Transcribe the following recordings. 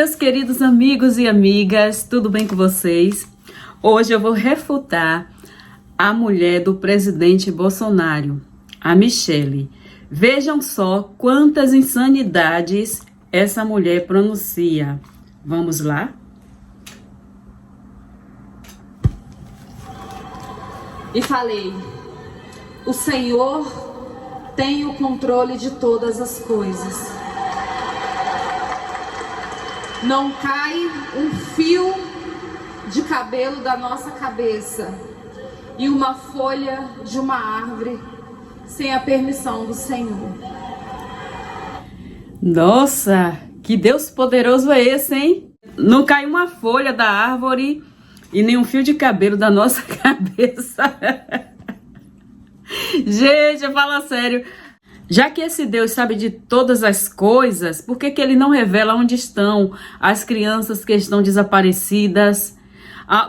Meus queridos amigos e amigas, tudo bem com vocês? Hoje eu vou refutar a mulher do presidente Bolsonaro, a Michelle. Vejam só quantas insanidades essa mulher pronuncia. Vamos lá? E falei: o Senhor tem o controle de todas as coisas. Não cai um fio de cabelo da nossa cabeça e uma folha de uma árvore sem a permissão do Senhor. Nossa, que Deus poderoso é esse, hein? Não cai uma folha da árvore e nem um fio de cabelo da nossa cabeça. Gente, fala sério. Já que esse Deus sabe de todas as coisas, por que ele não revela onde estão as crianças que estão desaparecidas?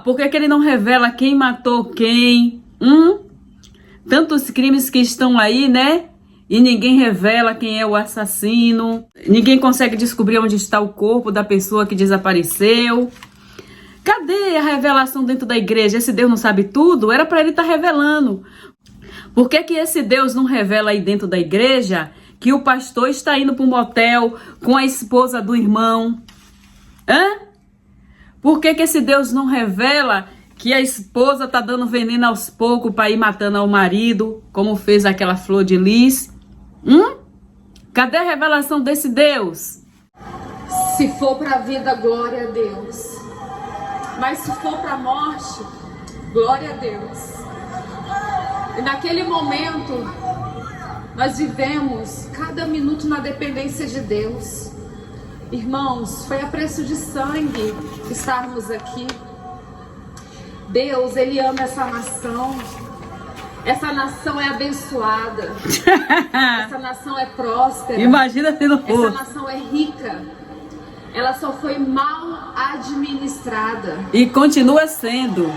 Por que ele não revela quem matou quem? Tantos crimes que estão aí, né? E ninguém revela quem é o assassino. Ninguém consegue descobrir onde está o corpo da pessoa que desapareceu. Cadê a revelação dentro da igreja? Esse Deus não sabe tudo? Era para ele estar revelando. Por que esse Deus não revela aí dentro da igreja que o pastor está indo para um motel com a esposa do irmão? Por que esse Deus não revela que a esposa está dando veneno aos poucos para ir matando ao marido, como fez aquela Flor de Lis? Cadê a revelação desse Deus? Se for para a vida, glória a Deus. Mas se for para a morte, glória a Deus. E naquele momento, nós vivemos cada minuto na dependência de Deus. Irmãos, foi a preço de sangue estarmos aqui. Deus, Ele ama essa nação. Essa nação é abençoada. Essa nação é próspera. Imagina se não fosse. Essa nação é rica. Ela só foi mal administrada. E continua sendo.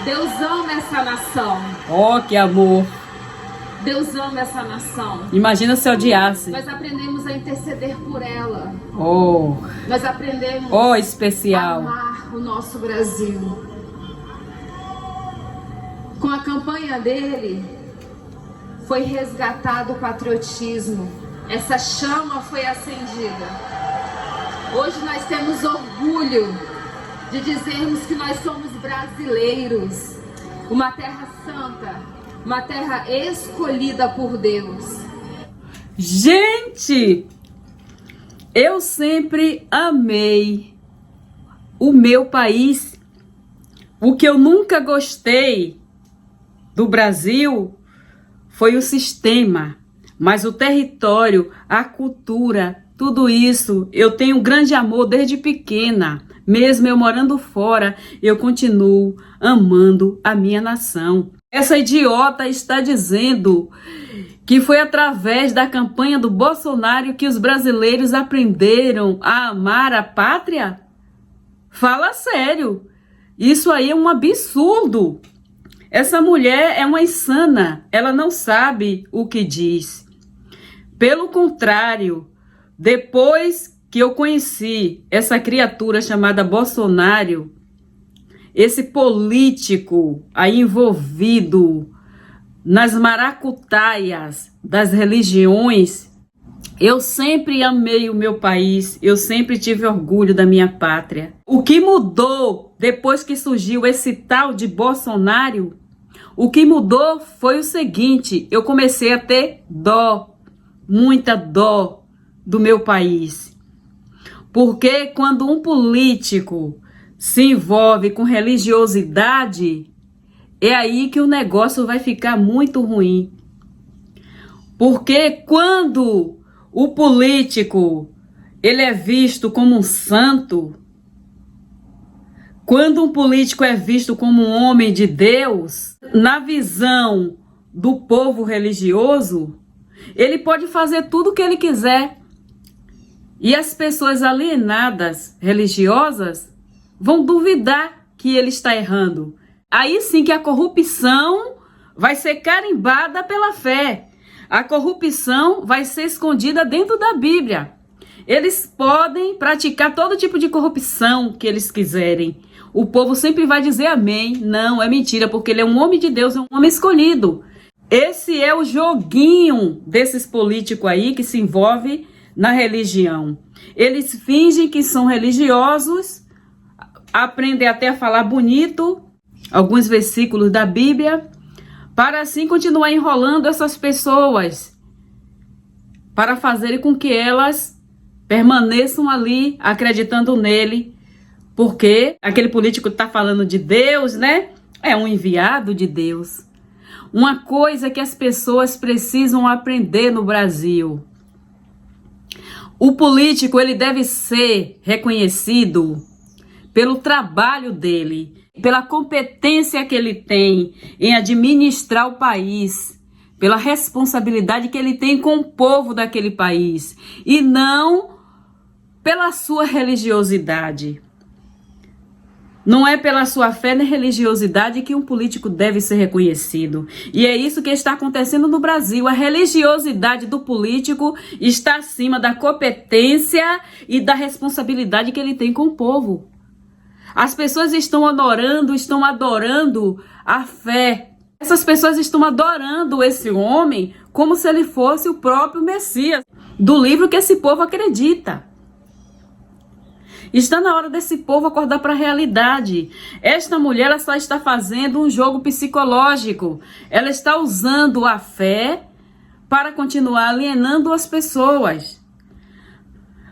Deus ama essa nação. Oh, que amor. Deus ama essa nação. Imagina se odiasse. Nós aprendemos a interceder por ela. Oh. Nós aprendemos especial. a amar o nosso Brasil. Com a campanha dele, foi resgatado o patriotismo. Essa chama foi acendida. Hoje nós temos orgulho de dizermos que nós somos brasileiros, uma terra santa, uma terra escolhida por Deus. Gente, eu sempre amei o meu país. O que eu nunca gostei do Brasil foi o sistema, mas o território, a cultura, tudo isso eu tenho grande amor desde pequena. Mesmo eu morando fora, eu continuo amando a minha nação. Essa idiota está dizendo que foi através da campanha do Bolsonaro que os brasileiros aprenderam a amar a pátria? Fala sério. Isso aí é um absurdo. Essa mulher é uma insana. Ela não sabe o que diz. Pelo contrário, depois que eu conheci essa criatura chamada Bolsonaro, esse político aí envolvido nas maracutaias das religiões, eu sempre amei o meu país, eu sempre tive orgulho da minha pátria. O que mudou depois que surgiu esse tal de Bolsonaro? O que mudou foi o seguinte: eu comecei a ter dó, muita dó do meu país. Porque quando um político se envolve com religiosidade, é aí que o negócio vai ficar muito ruim. Porque quando o político ele é visto como um santo, quando um político é visto como um homem de Deus, na visão do povo religioso, ele pode fazer tudo o que ele quiser. E as pessoas alienadas, religiosas, vão duvidar que ele está errando. Aí sim que a corrupção vai ser carimbada pela fé. A corrupção vai ser escondida dentro da Bíblia. Eles podem praticar todo tipo de corrupção que eles quiserem. O povo sempre vai dizer amém. Não, é mentira, porque ele é um homem de Deus, é um homem escolhido. Esse é o joguinho desses políticos aí que se envolve na religião. Eles fingem que são religiosos, aprendem até a falar bonito, alguns versículos da Bíblia, para assim continuar enrolando essas pessoas, para fazerem com que elas permaneçam ali acreditando nele, porque aquele político está falando de Deus, né? É um enviado de Deus. Uma coisa que as pessoas precisam aprender no Brasil. O político, ele deve ser reconhecido pelo trabalho dele, pela competência que ele tem em administrar o país, pela responsabilidade que ele tem com o povo daquele país, e não pela sua religiosidade. Não é pela sua fé nem religiosidade que um político deve ser reconhecido. E é isso que está acontecendo no Brasil. A religiosidade do político está acima da competência e da responsabilidade que ele tem com o povo. As pessoas estão adorando a fé. Essas pessoas estão adorando esse homem como se ele fosse o próprio Messias do livro que esse povo acredita. Está na hora desse povo acordar para a realidade. Esta mulher, ela só está fazendo um jogo psicológico. Ela está usando a fé para continuar alienando as pessoas.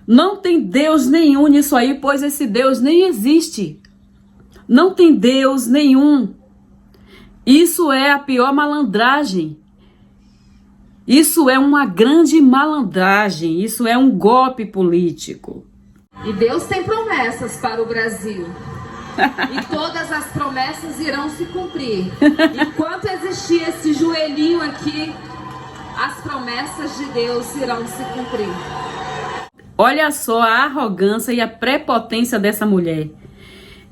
Não tem Deus nenhum nisso aí, pois esse Deus nem existe. Não tem Deus nenhum. Isso é a pior malandragem. Isso é uma grande malandragem. Isso é um golpe político. E Deus tem promessas para o Brasil. E todas as promessas irão se cumprir. Enquanto existir esse joelhinho aqui, as promessas de Deus irão se cumprir. Olha só a arrogância e a prepotência dessa mulher.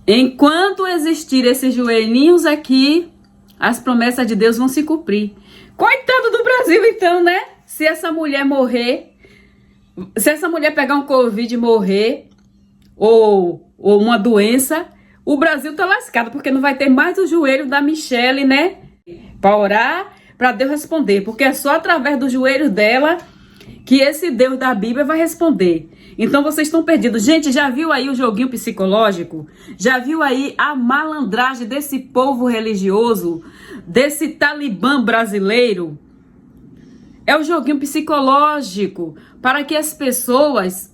Enquanto existir esses joelhinhos aqui, as promessas de Deus vão se cumprir. Coitado do Brasil, então, né? Se essa mulher morrer, se essa mulher pegar um Covid e morrer, ou uma doença, o Brasil tá lascado, porque não vai ter mais o joelho da Michelle, né? Para orar, para Deus responder, porque é só através do joelho dela que esse Deus da Bíblia vai responder. Então vocês estão perdidos. Gente, já viu aí o joguinho psicológico? Já viu aí a malandragem desse povo religioso, desse Talibã brasileiro? É o joguinho psicológico para que as pessoas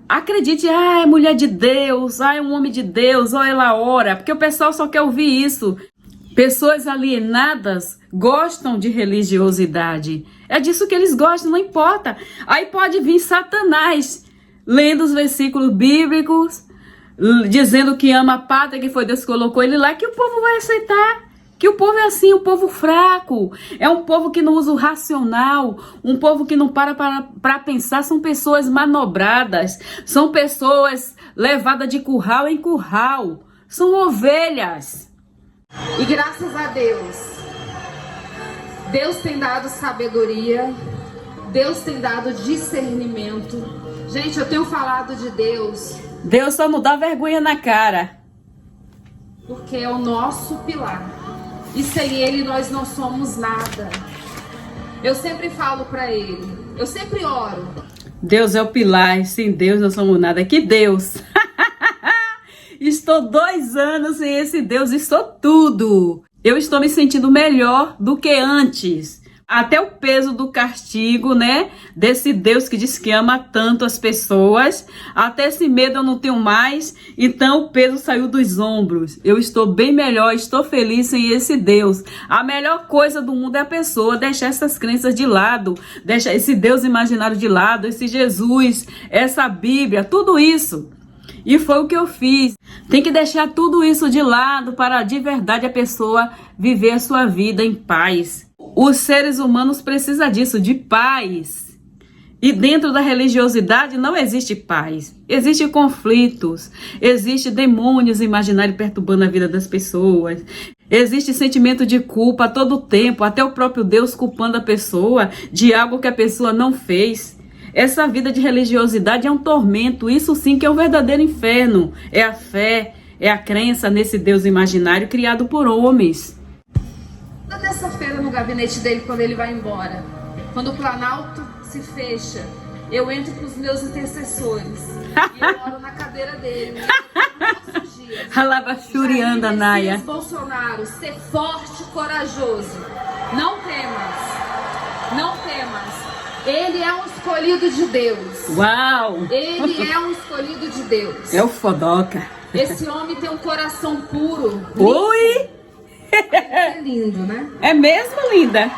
acreditem, é mulher de Deus, é um homem de Deus, ou ela ora, porque o pessoal só quer ouvir isso. Pessoas alienadas gostam de religiosidade. É disso que eles gostam, não importa. Aí pode vir Satanás lendo os versículos bíblicos, dizendo que ama a pátria, que foi Deus que colocou ele lá, que o povo vai aceitar. Que o povo é assim, um povo fraco, é um povo que não usa o racional, um povo que não para pensar, são pessoas manobradas, são pessoas levadas de curral em curral, são ovelhas. E graças a Deus, Deus tem dado sabedoria, Deus tem dado discernimento. Gente, eu tenho falado de Deus. Deus só não dá vergonha na cara. Porque é o nosso pilar. E sem ele nós não somos nada. Eu sempre falo para ele, eu sempre oro. Deus é o pilar, sem Deus não somos nada. Que Deus! Estou 2 anos sem esse Deus e sou tudo. Eu estou me sentindo melhor do que antes. Até o peso do castigo, né? Desse Deus que diz que ama tanto as pessoas. Até esse medo eu não tenho mais. Então o peso saiu dos ombros. Eu estou bem melhor, estou feliz sem esse Deus. A melhor coisa do mundo é a pessoa deixar essas crenças de lado. Deixar esse Deus imaginário de lado. Esse Jesus, essa Bíblia, tudo isso. E foi o que eu fiz. Tem que deixar tudo isso de lado para de verdade a pessoa viver a sua vida em paz. Os seres humanos precisam disso, de paz. E dentro da religiosidade não existe paz. Existem conflitos, existem demônios imaginários perturbando a vida das pessoas. Existe sentimento de culpa a todo tempo, até o próprio Deus culpando a pessoa de algo que a pessoa não fez. Essa vida de religiosidade é um tormento. Isso sim que é o verdadeiro inferno. É a fé, é a crença nesse Deus imaginário criado por homens. Toda terça-feira no gabinete dele, quando ele vai embora, quando o Planalto se fecha, eu entro com os meus intercessores e eu moro na cadeira dele. Todos os dias. Alabachurianda, Naya. Bolsonaro, ser forte e corajoso. Não temas. Não temas. Ele é um escolhido de Deus. Uau! Ele é um escolhido de Deus. É o fodoca. Esse homem tem um coração puro. Oi! É lindo, né? É mesmo, linda?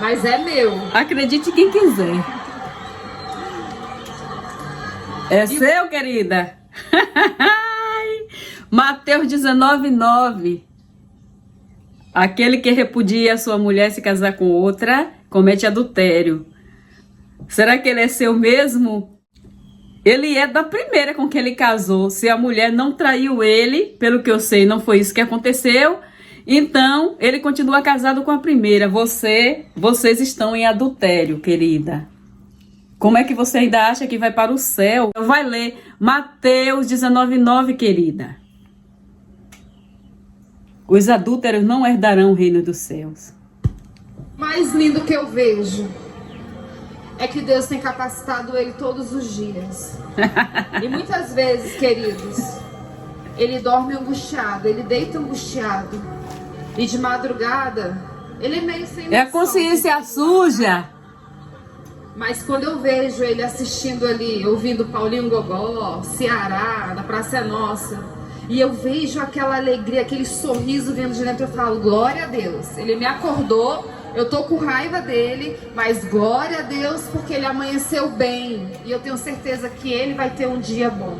Mas é meu. Acredite quem quiser. É seu, querida? Mateus 19:9. Aquele que repudia a sua mulher se casar com outra, comete adultério. Será que ele é seu mesmo? Ele é da primeira com que ele casou. Se a mulher não traiu ele, pelo que eu sei, não foi isso que aconteceu. Então, ele continua casado com a primeira. Vocês estão em adultério, querida. Como é que você ainda acha que vai para o céu? Vai ler Mateus 19:9, querida. Os adúlteros não herdarão o reino dos céus. Mais lindo que eu vejo é que Deus tem capacitado ele todos os dias. E muitas vezes, queridos, ele dorme angustiado, ele deita angustiado. E de madrugada, ele é meio sem noção. É a consciência suja. Mas quando eu vejo ele assistindo ali, ouvindo Paulinho Gogó, Ceará, na Praça é Nossa, e eu vejo aquela alegria, aquele sorriso vindo de dentro, eu falo, glória a Deus. Ele me acordou, eu tô com raiva dele, mas glória a Deus porque ele amanheceu bem. E eu tenho certeza que ele vai ter um dia bom.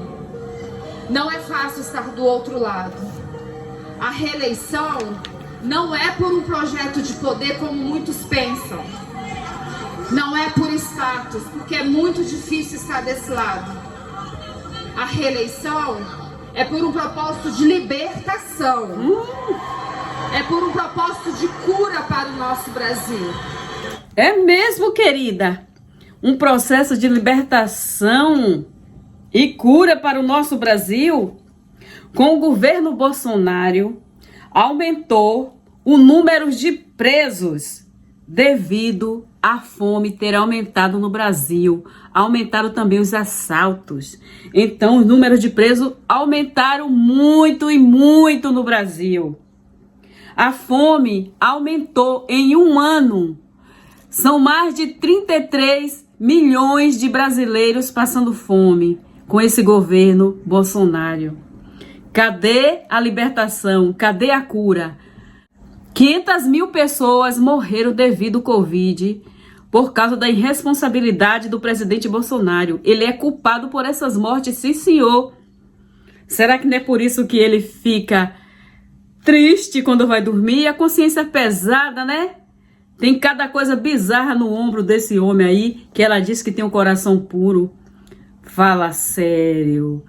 Não é fácil estar do outro lado. A reeleição não é por um projeto de poder como muitos pensam. Não é por status, porque é muito difícil estar desse lado. A reeleição é por um propósito de libertação. É por um propósito de cura para o nosso Brasil. É mesmo, querida. Um processo de libertação e cura para o nosso Brasil. Com o governo Bolsonaro, aumentou o número de presos devido à fome ter aumentado no Brasil. Aumentaram também os assaltos. Então, os números de presos aumentaram muito e muito no Brasil. A fome aumentou em um ano. São mais de 33 milhões de brasileiros passando fome com esse governo Bolsonaro. Cadê a libertação? Cadê a cura? 500 mil pessoas morreram devido ao Covid por causa da irresponsabilidade do presidente Bolsonaro. Ele é culpado por essas mortes, sim, senhor. Será que não é por isso que ele fica triste quando vai dormir? A consciência é pesada, né? Tem cada coisa bizarra no ombro desse homem aí, que ela diz que tem um coração puro. Fala sério.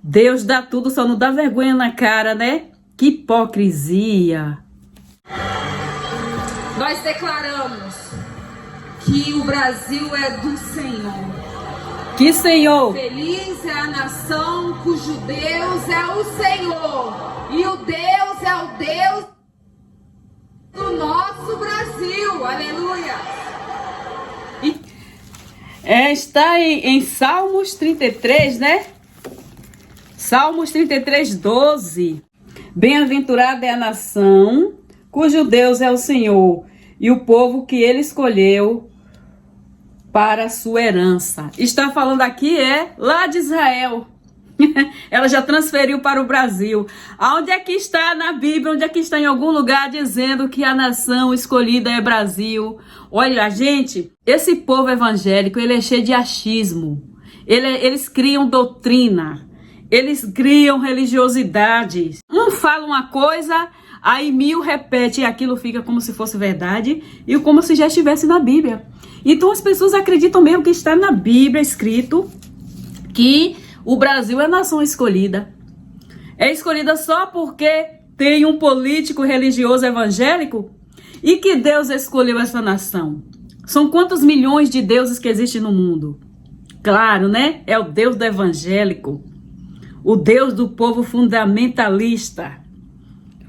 Deus dá tudo, só não dá vergonha na cara, né? Que hipocrisia. Nós declaramos que o Brasil é do Senhor. Que Senhor? Feliz é a nação cujo Deus é o Senhor. E o Deus é o Deus do nosso Brasil. Aleluia. Está em Salmos 33, né? Salmos 33, 12. Bem-aventurada é a nação cujo Deus é o Senhor, e o povo que ele escolheu para a sua herança. Está falando aqui lá de Israel. Ela já transferiu para o Brasil. Aonde é que está na Bíblia? Onde é que está em algum lugar dizendo que a nação escolhida é Brasil? Olha, gente, esse povo evangélico, ele é cheio de achismo. Eles criam doutrina. Eles criam religiosidades. Um fala uma coisa, aí 1000 repete e aquilo fica como se fosse verdade e como se já estivesse na Bíblia. Então as pessoas acreditam mesmo que está na Bíblia escrito que o Brasil é a nação escolhida. É escolhida só porque tem um político religioso evangélico e que Deus escolheu essa nação. São quantos milhões de deuses que existem no mundo? Claro, né? É o Deus do evangélico, o Deus do povo fundamentalista,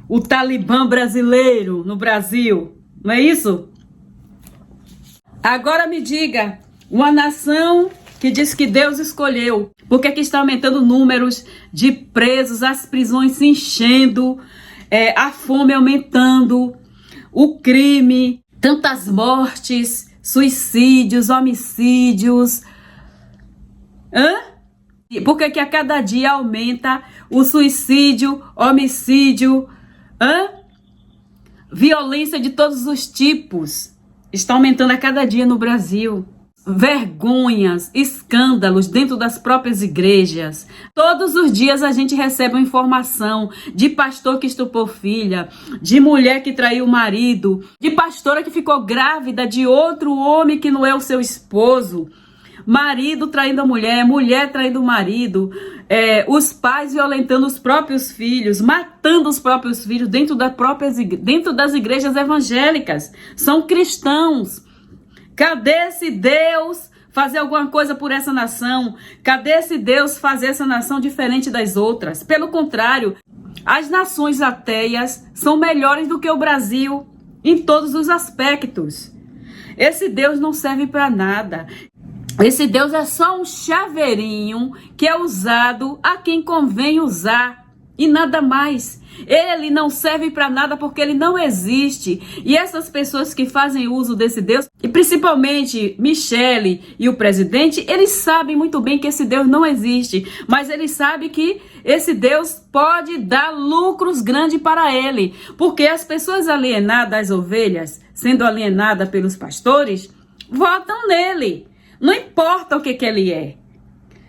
o Talibã brasileiro no Brasil, não é isso? Agora me diga, uma nação que diz que Deus escolheu, por que está aumentando números de presos, as prisões se enchendo, a fome aumentando, o crime, tantas mortes, suicídios, homicídios? Por que a cada dia aumenta o suicídio, homicídio, violência de todos os tipos? Está aumentando a cada dia no Brasil. Vergonhas, escândalos dentro das próprias igrejas. Todos os dias a gente recebe uma informação de pastor que estuprou filha, de mulher que traiu o marido, de pastora que ficou grávida de outro homem que não é o seu esposo, marido traindo a mulher, mulher traindo o marido, os pais violentando os próprios filhos, matando os próprios filhos dentro das igrejas evangélicas. São cristãos. Cadê esse Deus fazer alguma coisa por essa nação? Cadê esse Deus fazer essa nação diferente das outras? Pelo contrário, as nações ateias são melhores do que o Brasil em todos os aspectos. Esse Deus não serve para nada. Esse Deus é só um chaveirinho que é usado a quem convém usar e nada mais. Ele não serve para nada porque ele não existe. E essas pessoas que fazem uso desse Deus, e principalmente Michele e o presidente, eles sabem muito bem que esse Deus não existe. Mas eles sabem que esse Deus pode dar lucros grandes para ele. Porque as pessoas alienadas, as ovelhas, sendo alienadas pelos pastores, votam nele. Não importa o que ele é.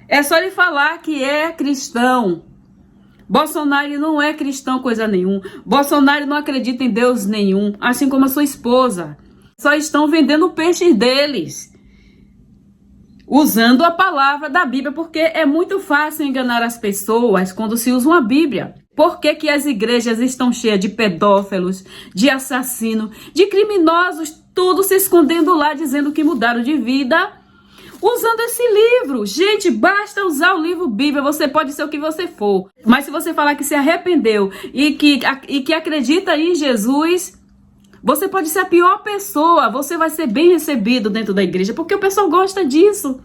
É só ele falar que é cristão. Bolsonaro não é cristão coisa nenhuma. Bolsonaro não acredita em Deus nenhum, assim como a sua esposa. Só estão vendendo o peixe deles, usando a palavra da Bíblia, porque é muito fácil enganar as pessoas quando se usa uma Bíblia. Por que as igrejas estão cheias de pedófilos, de assassinos, de criminosos, tudo se escondendo lá, dizendo que mudaram de vida, usando esse livro? Gente, basta usar o livro Bíblia, você pode ser o que você for. Mas se você falar que se arrependeu e que acredita em Jesus, você pode ser a pior pessoa, você vai ser bem recebido dentro da igreja, porque o pessoal gosta disso.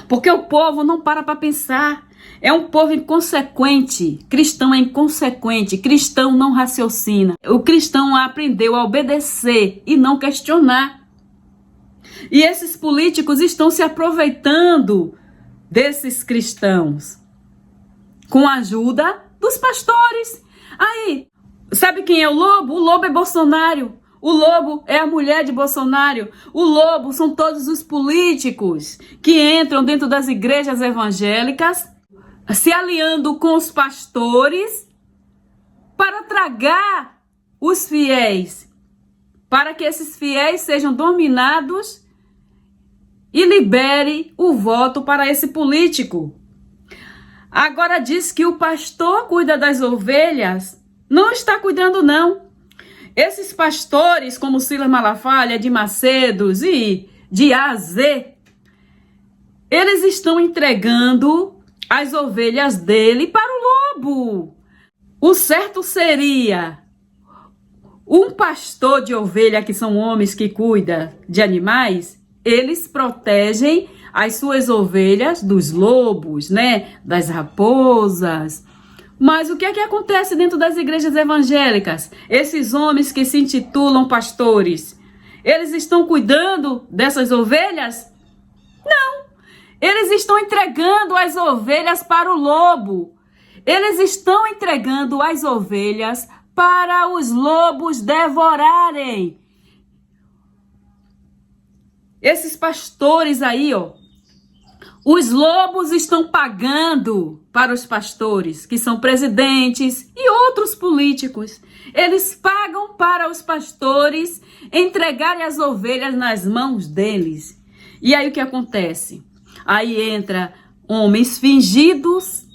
Porque o povo não para pensar. É um povo inconsequente. Cristão é inconsequente. Cristão não raciocina. O cristão aprendeu a obedecer e não questionar. E esses políticos estão se aproveitando desses cristãos com a ajuda dos pastores. Aí, sabe quem é o lobo? O lobo é Bolsonaro. O lobo é a mulher de Bolsonaro. O lobo são todos os políticos que entram dentro das igrejas evangélicas, se aliando com os pastores para tragar os fiéis, para que esses fiéis sejam dominados e libere o voto para esse político. Agora diz que o pastor cuida das ovelhas. Não está cuidando, não. Esses pastores, como Silas Malafaia, de Macedos e de A a Z, eles estão entregando as ovelhas dele para o lobo. O certo seria um pastor de ovelha, que são homens que cuidam de animais, eles protegem as suas ovelhas dos lobos, né? Das raposas. Mas o que é que acontece dentro das igrejas evangélicas? Esses homens que se intitulam pastores, eles estão cuidando dessas ovelhas? Não. Eles estão entregando as ovelhas para o lobo. Eles estão entregando as ovelhas para os lobos devorarem. Esses pastores aí, ó, os lobos estão pagando para os pastores, que são presidentes e outros políticos. Eles pagam para os pastores entregarem as ovelhas nas mãos deles. E aí o que acontece? Aí entra homens fingidos,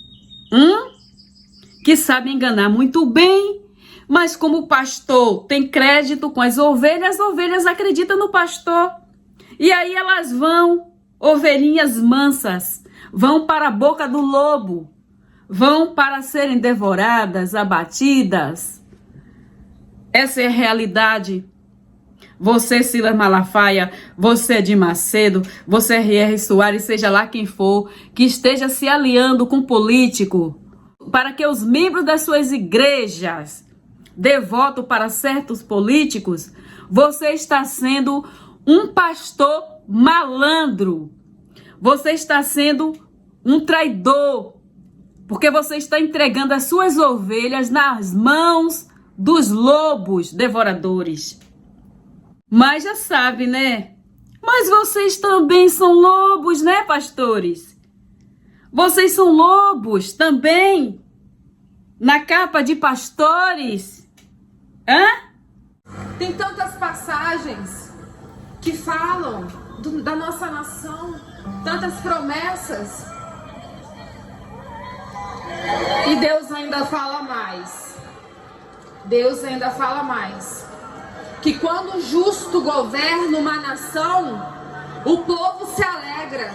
que sabem enganar muito bem, Mas como o pastor tem crédito com as ovelhas acreditam no pastor. E aí elas vão, ovelhinhas mansas, vão para a boca do lobo, vão para serem devoradas, abatidas. Essa é a realidade. Você, Silas Malafaia, você, Edir Macedo, você, R.R. Soares, seja lá quem for, que esteja se aliando com político, para que os membros das suas igrejas dê voto para certos políticos, você está sendo um pastor malandro. Você está sendo um traidor, porque você está entregando as suas ovelhas nas mãos dos lobos devoradores. Mas já sabe, né? Mas vocês também são lobos, né, pastores? Vocês são lobos também, na capa de pastores. Hã? Tem tantas passagens que falam da nossa nação, tantas promessas. E Deus ainda fala mais. Deus ainda fala mais. Que quando o justo governa uma nação, o povo se alegra.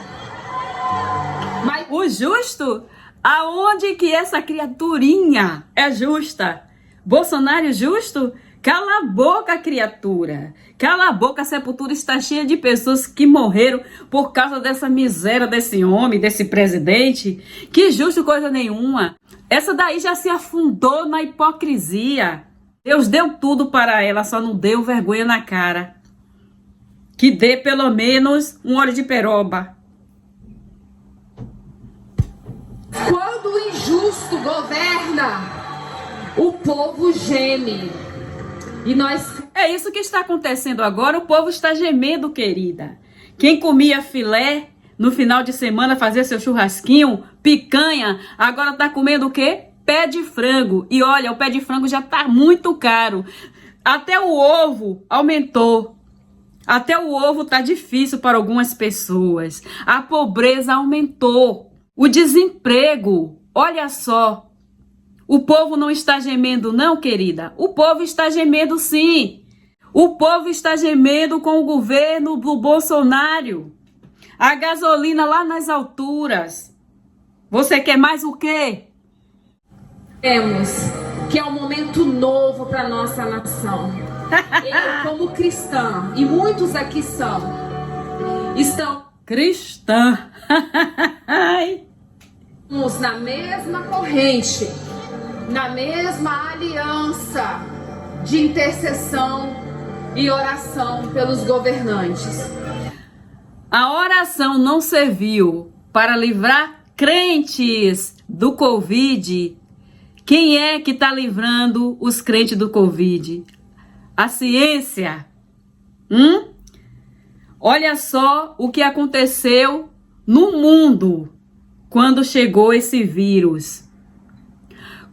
Mas o justo? Aonde que essa criaturinha é justa? Bolsonaro justo? Cala a boca, criatura. Cala a boca, a sepultura está cheia de pessoas que morreram por causa dessa miséria desse homem, desse presidente. Que justo coisa nenhuma. Essa daí já se afundou na hipocrisia. Deus deu tudo para ela, só não deu vergonha na cara. Que dê pelo menos um óleo de peroba. quando o injusto governa, o povo geme. E nós... É isso que está acontecendo agora, o povo está gemendo, querida. Quem comia filé no final de semana, fazia seu churrasquinho, picanha, agora está comendo o quê? Pé de frango. E olha, o pé de frango já está muito caro. Até o ovo aumentou. Até o ovo está difícil para algumas pessoas. A pobreza aumentou. O desemprego, olha só. O povo não está gemendo não, querida. O povo está gemendo sim. O povo está gemendo com o governo do Bolsonaro. A gasolina lá nas alturas. Você quer mais o quê? Temos que é um momento novo para nossa nação. Eu, como cristã, e muitos aqui estão cristã. Estamos na mesma corrente, na mesma aliança de intercessão e oração pelos governantes. A oração não serviu para livrar crentes do Covid. Quem é que está livrando os crentes do Covid? A ciência. Olha só o que aconteceu no mundo quando chegou esse vírus.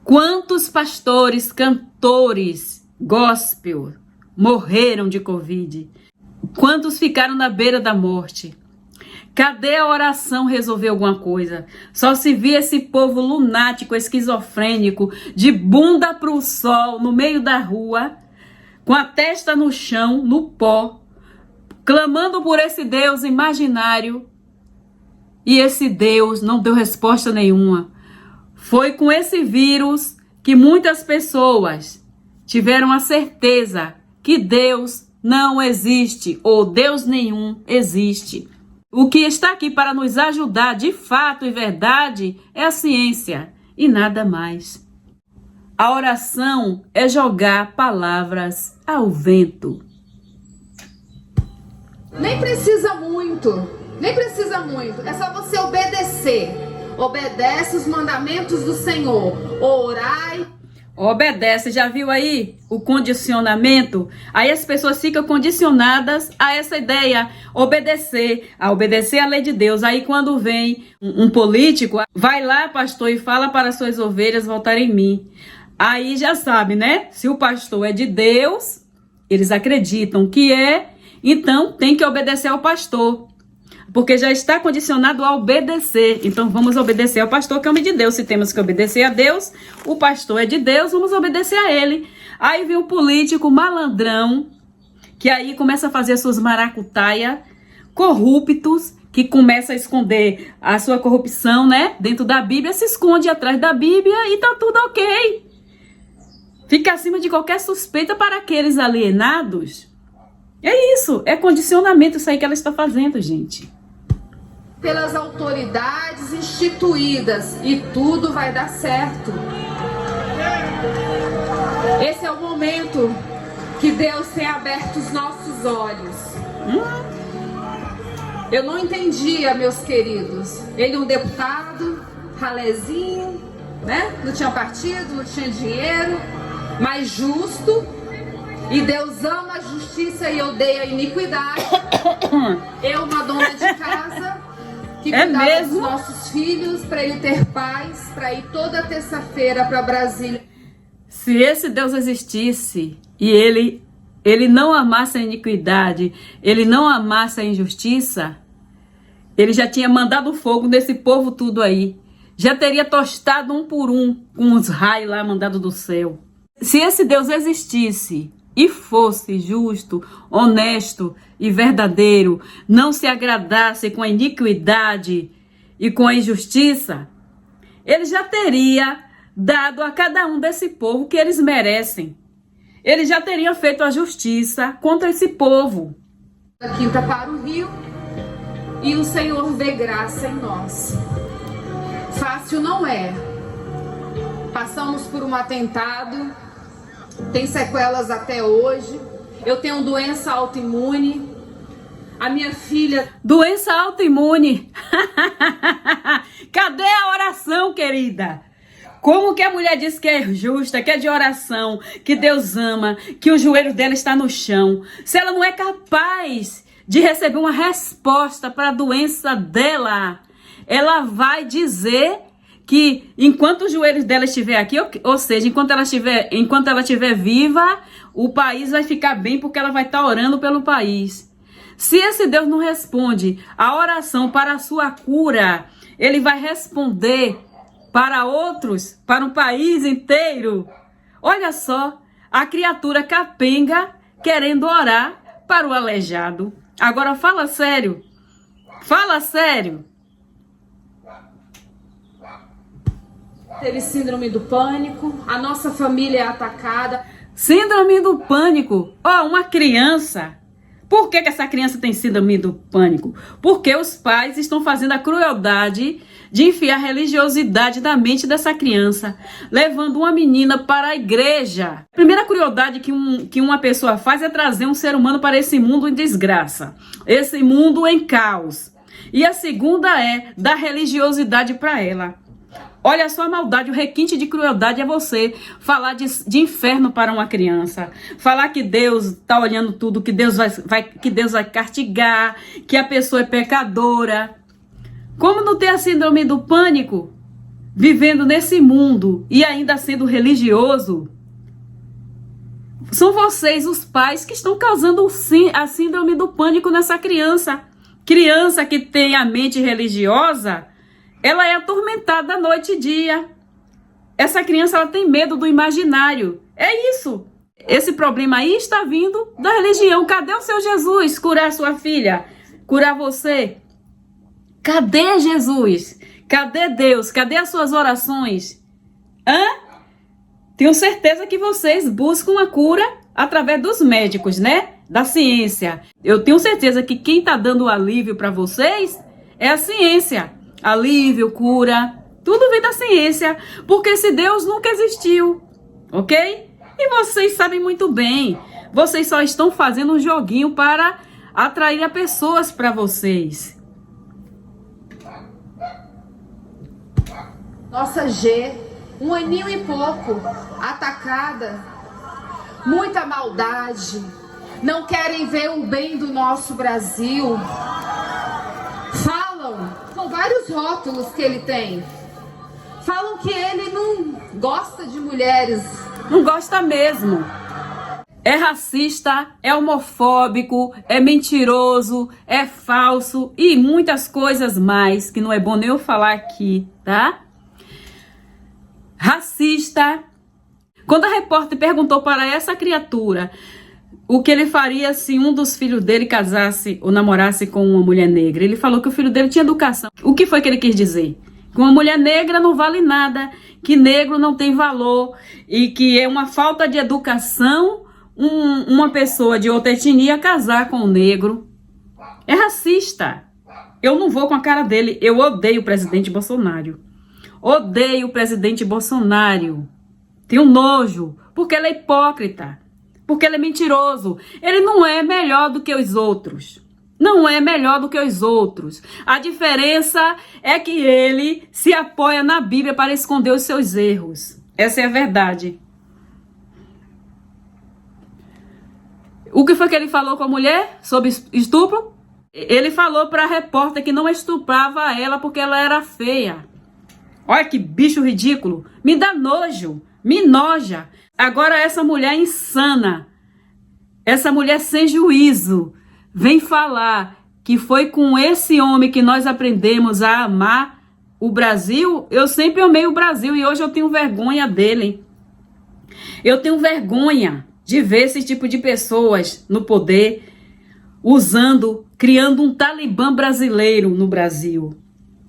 Quantos pastores, cantores, gospel morreram de Covid? Quantos ficaram na beira da morte? Cadê a oração resolver alguma coisa? Só se via esse povo lunático, esquizofrênico, de bunda para o sol, no meio da rua, com a testa no chão, no pó, clamando por esse Deus imaginário. E esse Deus não deu resposta nenhuma. Foi com esse vírus que muitas pessoas tiveram a certeza que Deus não existe, ou Deus nenhum existe. O que está aqui para nos ajudar de fato e verdade é a ciência e nada mais. A oração é jogar palavras ao vento. Nem precisa muito, é só você obedecer. Obedece os mandamentos do Senhor, orai. Obedece, já viu aí o condicionamento? Aí as pessoas ficam condicionadas a essa ideia, obedecer a lei de Deus. Aí quando vem um político, vai lá, pastor, e fala para suas ovelhas voltarem em mim. Aí já sabe, né? Se o pastor é de Deus, eles acreditam que é, então tem que obedecer ao pastor. Porque já está condicionado a obedecer. Então vamos obedecer ao pastor, que é homem de Deus. Se temos que obedecer a Deus, o pastor é de Deus, vamos obedecer a ele. Aí vem um político malandrão, que aí começa a fazer suas maracutaia, corruptos, que começa a esconder a sua corrupção, né? Dentro da Bíblia, se esconde atrás da Bíblia e tá tudo ok. Fica acima de qualquer suspeita para aqueles alienados. É isso, é condicionamento isso aí que ela está fazendo, gente. Pelas autoridades instituídas e tudo vai dar certo. Esse é o momento que Deus tem aberto os nossos olhos. Eu não entendia, meus queridos. Ele um deputado, ralezinho, né? Não tinha partido, não tinha dinheiro, mas justo. E Deus ama a justiça e odeia a iniquidade. Eu, uma dona de casa, que cuidava dos nossos filhos, para ele ter paz, para ir toda terça-feira para Brasília. Se esse Deus existisse e ele não amasse a iniquidade, ele não amasse a injustiça, ele já tinha mandado fogo nesse povo tudo aí. Já teria tostado um por um com os raios lá mandados do céu. Se esse Deus existisse e fosse justo, honesto e verdadeiro, não se agradasse com a iniquidade e com a injustiça, ele já teria dado a cada um desse povo o que eles merecem. Ele já teria feito a justiça contra esse povo. Da quinta para o rio, e o Senhor vê graça em nós. Fácil não é. Passamos por um atentado, tem sequelas até hoje. Eu tenho doença autoimune. A minha filha... Doença autoimune. Cadê a oração, querida? Como que a mulher diz que é justa, que é de oração, que Deus ama, que o joelho dela está no chão? Se ela não é capaz de receber uma resposta para a doença dela, ela vai dizer que enquanto os joelhos dela estiver aqui, ou seja, enquanto ela estiver viva, o país vai ficar bem porque ela vai estar orando pelo país. Se esse Deus não responde a oração para a sua cura, ele vai responder para outros, para um país inteiro. Olha só, a criatura capenga querendo orar para o aleijado. Agora fala sério. Fala sério. Teve síndrome do pânico, a nossa família é atacada. Síndrome do pânico. Ó, uma criança. Por que essa criança tem síndrome do pânico? Porque os pais estão fazendo a crueldade de enfiar a religiosidade na mente dessa criança, levando uma menina para a igreja. A primeira crueldade que uma pessoa faz é trazer um ser humano para esse mundo em desgraça, esse mundo em caos. E a segunda é dar religiosidade para ela. Olha só a maldade, o requinte de crueldade é você falar de inferno para uma criança. Falar que Deus está olhando tudo, que Deus vai castigar, que a pessoa é pecadora. Como não ter a síndrome do pânico? Vivendo nesse mundo e ainda sendo religioso? São vocês, os pais, que estão causando a síndrome do pânico nessa criança. Criança que tem a mente religiosa, ela é atormentada noite e dia. Essa criança, ela tem medo do imaginário. É isso. Esse problema aí está vindo da religião. Cadê o seu Jesus? Curar sua filha? Curar você? Cadê Jesus? Cadê Deus? Cadê as suas orações? Tenho certeza que vocês buscam a cura através dos médicos, né? Da ciência. Eu tenho certeza que quem está dando alívio para vocês é a ciência. Alívio, cura, tudo vem da ciência, porque esse Deus nunca existiu, ok? E vocês sabem muito bem, vocês só estão fazendo um joguinho para atrair as pessoas para vocês. Nossa G, 1 aninho e pouco, atacada, muita maldade, não querem ver o bem do nosso Brasil. São vários rótulos que ele tem. Falam que ele não gosta de mulheres. Não gosta mesmo. É racista, é homofóbico, é mentiroso, é falso e muitas coisas mais que não é bom nem eu falar aqui, tá? Racista. Quando a repórter perguntou para essa criatura o que ele faria se um dos filhos dele casasse ou namorasse com uma mulher negra, ele falou que o filho dele tinha educação. O que foi que ele quis dizer? Que uma mulher negra não vale nada, que negro não tem valor e que é uma falta de educação uma pessoa de outra etnia casar com um negro. É racista. Eu não vou com a cara dele. Eu odeio o presidente Bolsonaro. Odeio o presidente Bolsonaro. Tenho nojo, porque ele é hipócrita, porque ele é mentiroso. Ele não é melhor do que os outros. Não é melhor do que os outros. A diferença é que ele se apoia na Bíblia para esconder os seus erros. Essa é a verdade. O que foi que ele falou com a mulher sobre estupro? Ele falou para a repórter que não estuprava ela porque ela era feia. Olha que bicho ridículo. Me dá nojo. Me noja. Agora essa mulher insana, essa mulher sem juízo, vem falar que foi com esse homem que nós aprendemos a amar o Brasil. Eu sempre amei o Brasil e hoje eu tenho vergonha dele. Eu tenho vergonha de ver esse tipo de pessoas no poder, criando um Talibã brasileiro no Brasil.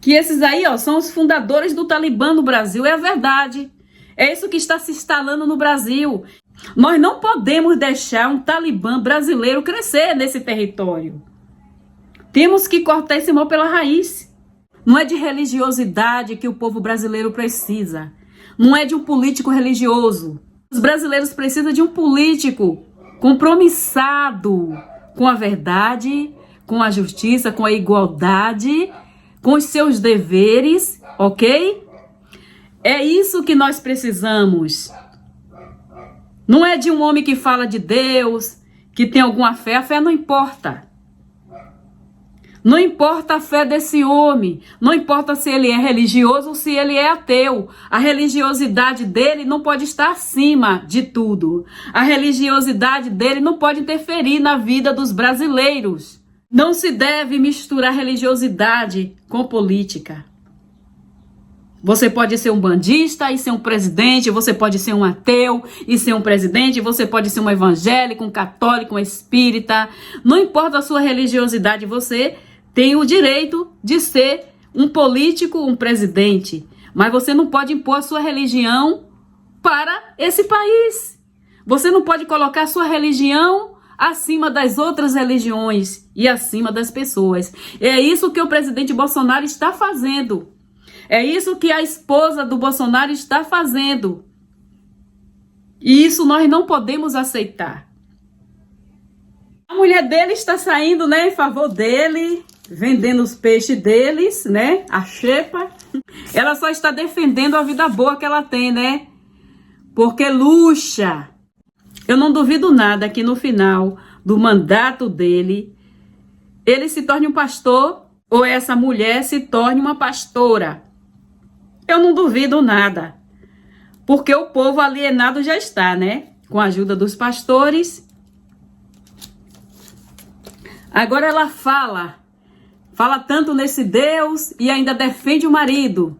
Que esses aí, ó, são os fundadores do Talibã no Brasil, é a verdade. É isso que está se instalando no Brasil. Nós não podemos deixar um Talibã brasileiro crescer nesse território. Temos que cortar esse mal pela raiz. Não é de religiosidade que o povo brasileiro precisa. Não é de um político religioso. Os brasileiros precisam de um político compromissado com a verdade, com a justiça, com a igualdade, com os seus deveres, ok? É isso que nós precisamos. Não é de um homem que fala de Deus, que tem alguma fé. A fé não importa. Não importa a fé desse homem. Não importa se ele é religioso ou se ele é ateu. A religiosidade dele não pode estar acima de tudo. A religiosidade dele não pode interferir na vida dos brasileiros. Não se deve misturar religiosidade com política. Você pode ser um bandista e ser um presidente, você pode ser um ateu e ser um presidente, você pode ser um evangélico, um católico, um espírita. Não importa a sua religiosidade, você tem o direito de ser um político, um presidente. Mas você não pode impor a sua religião para esse país. Você não pode colocar a sua religião acima das outras religiões e acima das pessoas. É isso que o presidente Bolsonaro está fazendo. É isso que a esposa do Bolsonaro está fazendo. E isso nós não podemos aceitar. A mulher dele está saindo, né, em favor dele, vendendo os peixes deles, né, a xepa. Ela só está defendendo a vida boa que ela tem, né, porque luxa. Eu não duvido nada que no final do mandato dele, ele se torne um pastor ou essa mulher se torne uma pastora. Eu não duvido nada, porque o povo alienado já está, né? Com a ajuda dos pastores. Agora ela fala tanto nesse Deus e ainda defende o marido,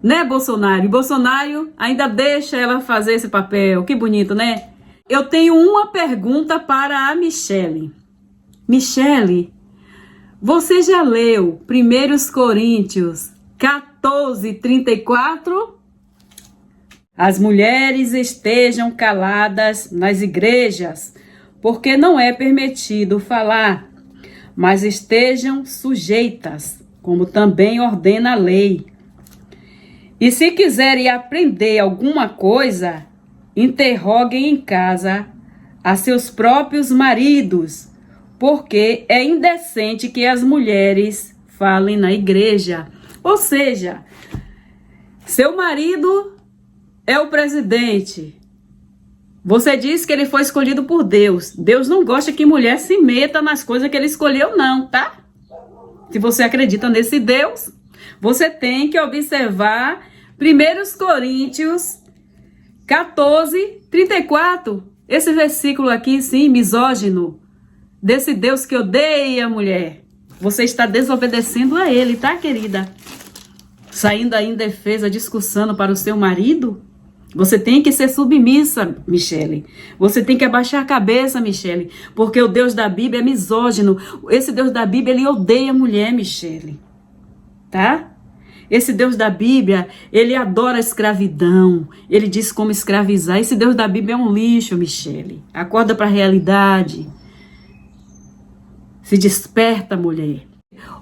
né, Bolsonaro? E Bolsonaro ainda deixa ela fazer esse papel. Que bonito, né? Eu tenho uma pergunta para a Michele. Michele, você já leu 1 Coríntios 14:34? As mulheres estejam caladas nas igrejas, porque não é permitido falar, mas estejam sujeitas, como também ordena a lei. E se quiserem aprender alguma coisa, interroguem em casa a seus próprios maridos, porque é indecente que as mulheres falem na igreja. Ou seja, seu marido é o presidente. Você diz que ele foi escolhido por Deus. Deus não gosta que mulher se meta nas coisas que ele escolheu, não, tá? Se você acredita nesse Deus, você tem que observar 1 Coríntios 14:34. Esse versículo aqui, sim, misógino, desse Deus que odeia a mulher. Você está desobedecendo a ele, tá, querida? Saindo aí em defesa, discussando para o seu marido? Você tem que ser submissa, Michele. Você tem que abaixar a cabeça, Michele. Porque o Deus da Bíblia é misógino. Esse Deus da Bíblia, ele odeia a mulher, Michele. Tá? Esse Deus da Bíblia, ele adora a escravidão. Ele diz como escravizar. Esse Deus da Bíblia é um lixo, Michele. Acorda para a realidade. Se desperta, mulher.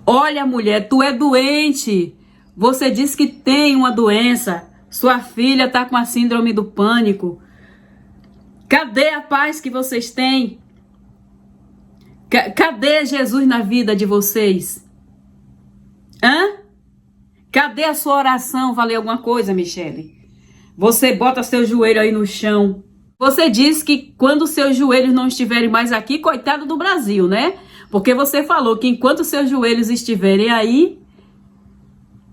Olha, mulher, tu é doente. Você diz que tem uma doença. Sua filha está com a síndrome do pânico. Cadê a paz que vocês têm? Cadê Jesus na vida de vocês? Hã? Cadê a sua oração? Valeu alguma coisa, Michele? Você bota seu joelho aí no chão. Você diz que quando seus joelhos não estiverem mais aqui, coitado do Brasil, né? Porque você falou que enquanto seus joelhos estiverem aí,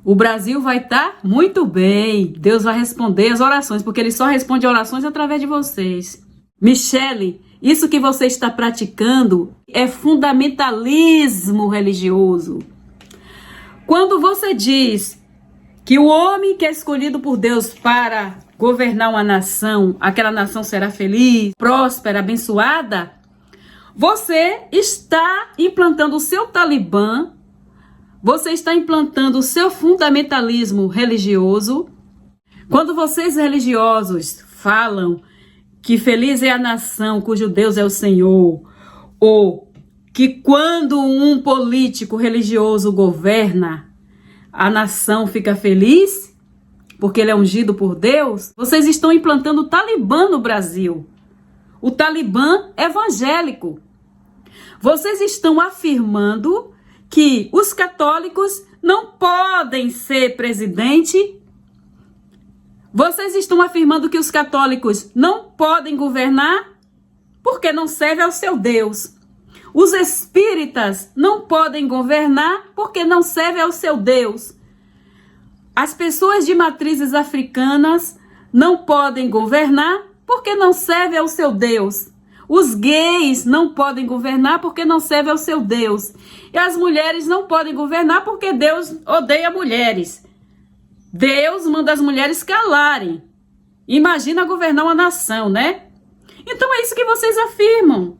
o Brasil vai estar muito bem. Deus vai responder as orações, porque ele só responde orações através de vocês. Michele, isso que você está praticando é fundamentalismo religioso. Quando você diz que o homem que é escolhido por Deus para governar uma nação, aquela nação será feliz, próspera, abençoada, você está implantando o seu Talibã. Você está implantando o seu fundamentalismo religioso. Quando vocês religiosos falam que feliz é a nação cujo Deus é o Senhor, ou que quando um político religioso governa, a nação fica feliz, porque ele é ungido por Deus, vocês estão implantando o Talibã no Brasil. O Talibã evangélico. Vocês estão afirmando que os católicos não podem ser presidente. Vocês estão afirmando que os católicos não podem governar porque não servem ao seu Deus. Os espíritas não podem governar porque não servem ao seu Deus. As pessoas de matrizes africanas não podem governar porque não servem ao seu Deus. Os gays não podem governar porque não servem ao seu Deus. E as mulheres não podem governar porque Deus odeia mulheres. Deus manda as mulheres calarem. Imagina governar uma nação, né? Então é isso que vocês afirmam.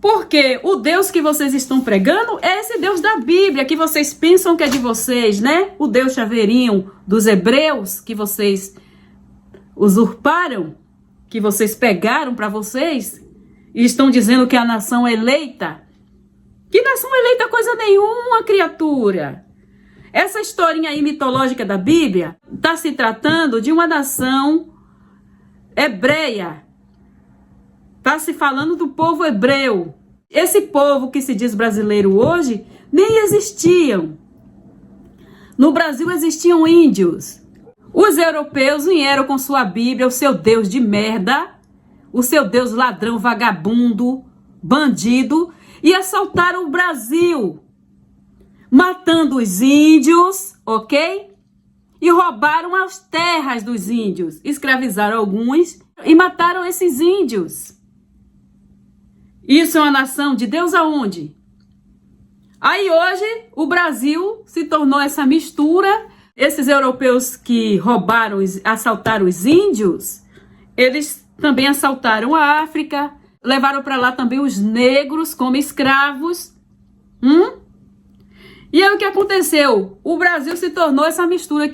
Porque o Deus que vocês estão pregando é esse Deus da Bíblia, que vocês pensam que é de vocês, né? O Deus chaveirinho dos hebreus, que vocês usurparam, que vocês pegaram para vocês, e estão dizendo que a nação é eleita. Que nação eleita coisa nenhuma, criatura. Essa historinha aí mitológica da Bíblia está se tratando de uma nação hebreia. Está se falando do povo hebreu. Esse povo que se diz brasileiro hoje nem existiam. No Brasil existiam índios. Os europeus vieram com sua Bíblia, o seu Deus de merda, o seu Deus ladrão, vagabundo, bandido, e assaltaram o Brasil, matando os índios, ok? E roubaram as terras dos índios, escravizaram alguns e mataram esses índios. Isso é uma nação de Deus aonde? Aí hoje o Brasil se tornou essa mistura. Esses europeus que roubaram, assaltaram os índios, eles também assaltaram a África, levaram para lá também os negros como escravos. E aí o que aconteceu? O Brasil se tornou essa mistura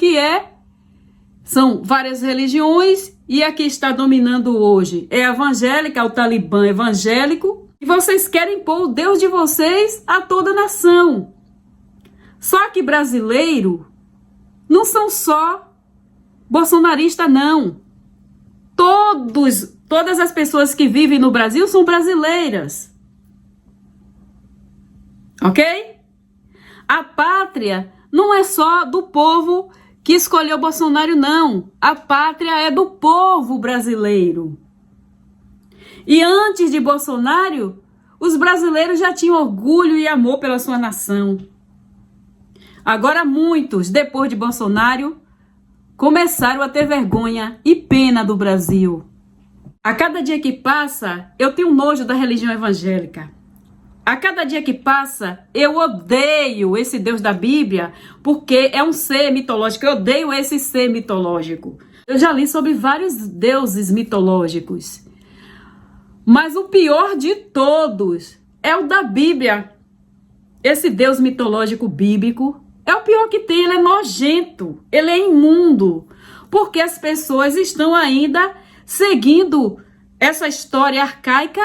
são várias religiões, e a que está dominando hoje é evangélica, o Talibã evangélico, e vocês querem pôr o Deus de vocês a toda a nação. Só que brasileiro não são só bolsonaristas, não. Todas as pessoas que vivem no Brasil são brasileiras. Ok? A pátria não é só do povo que escolheu Bolsonaro, não. A pátria é do povo brasileiro. E antes de Bolsonaro, os brasileiros já tinham orgulho e amor pela sua nação. Agora muitos, depois de Bolsonaro, começaram a ter vergonha e pena do Brasil. A cada dia que passa, eu tenho nojo da religião evangélica. A cada dia que passa, eu odeio esse Deus da Bíblia, porque é um ser mitológico. Eu odeio esse ser mitológico. Eu já li sobre vários deuses mitológicos. Mas o pior de todos é o da Bíblia. Esse Deus mitológico bíblico é o pior que tem. Ele é nojento, ele é imundo. Porque as pessoas estão ainda seguindo essa história arcaica,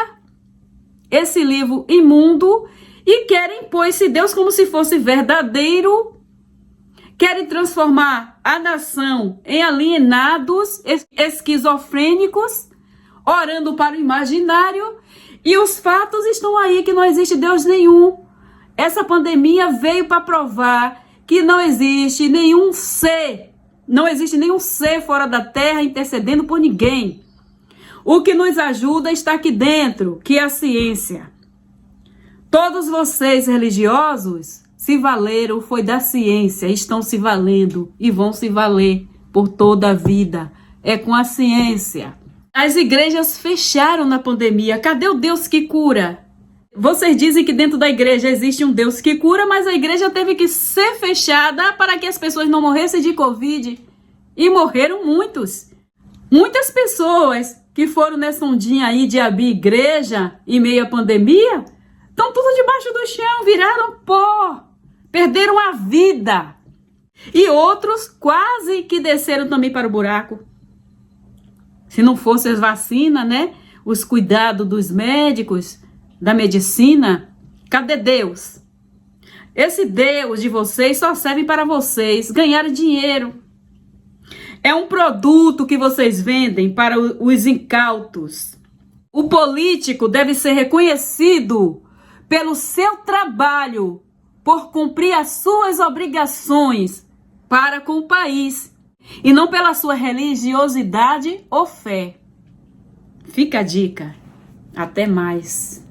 esse livro imundo, e querem pôr esse Deus como se fosse verdadeiro. Querem transformar a nação em alienados, esquizofrênicos, orando para o imaginário, e os fatos estão aí que não existe Deus nenhum. Essa pandemia veio para provar que não existe nenhum ser fora da terra intercedendo por ninguém. O que nos ajuda está aqui dentro, que é a ciência. Todos vocês religiosos se valeram, foi da ciência, estão se valendo e vão se valer por toda a vida. É com a ciência. As igrejas fecharam na pandemia. Cadê o Deus que cura? Vocês dizem que dentro da igreja existe um Deus que cura, mas a igreja teve que ser fechada para que as pessoas não morressem de Covid. E morreram muitos. Muitas pessoas que foram nessa ondinha aí de abrir igreja em meio à pandemia, estão tudo debaixo do chão, viraram pó, perderam a vida. E outros quase que desceram também para o buraco. Se não fosse as vacinas, né? Os cuidados dos médicos, da medicina, cadê Deus? Esse Deus de vocês só serve para vocês ganharem dinheiro. É um produto que vocês vendem para os incautos. O político deve ser reconhecido pelo seu trabalho, por cumprir as suas obrigações para com o país, e não pela sua religiosidade ou fé. Fica a dica. Até mais.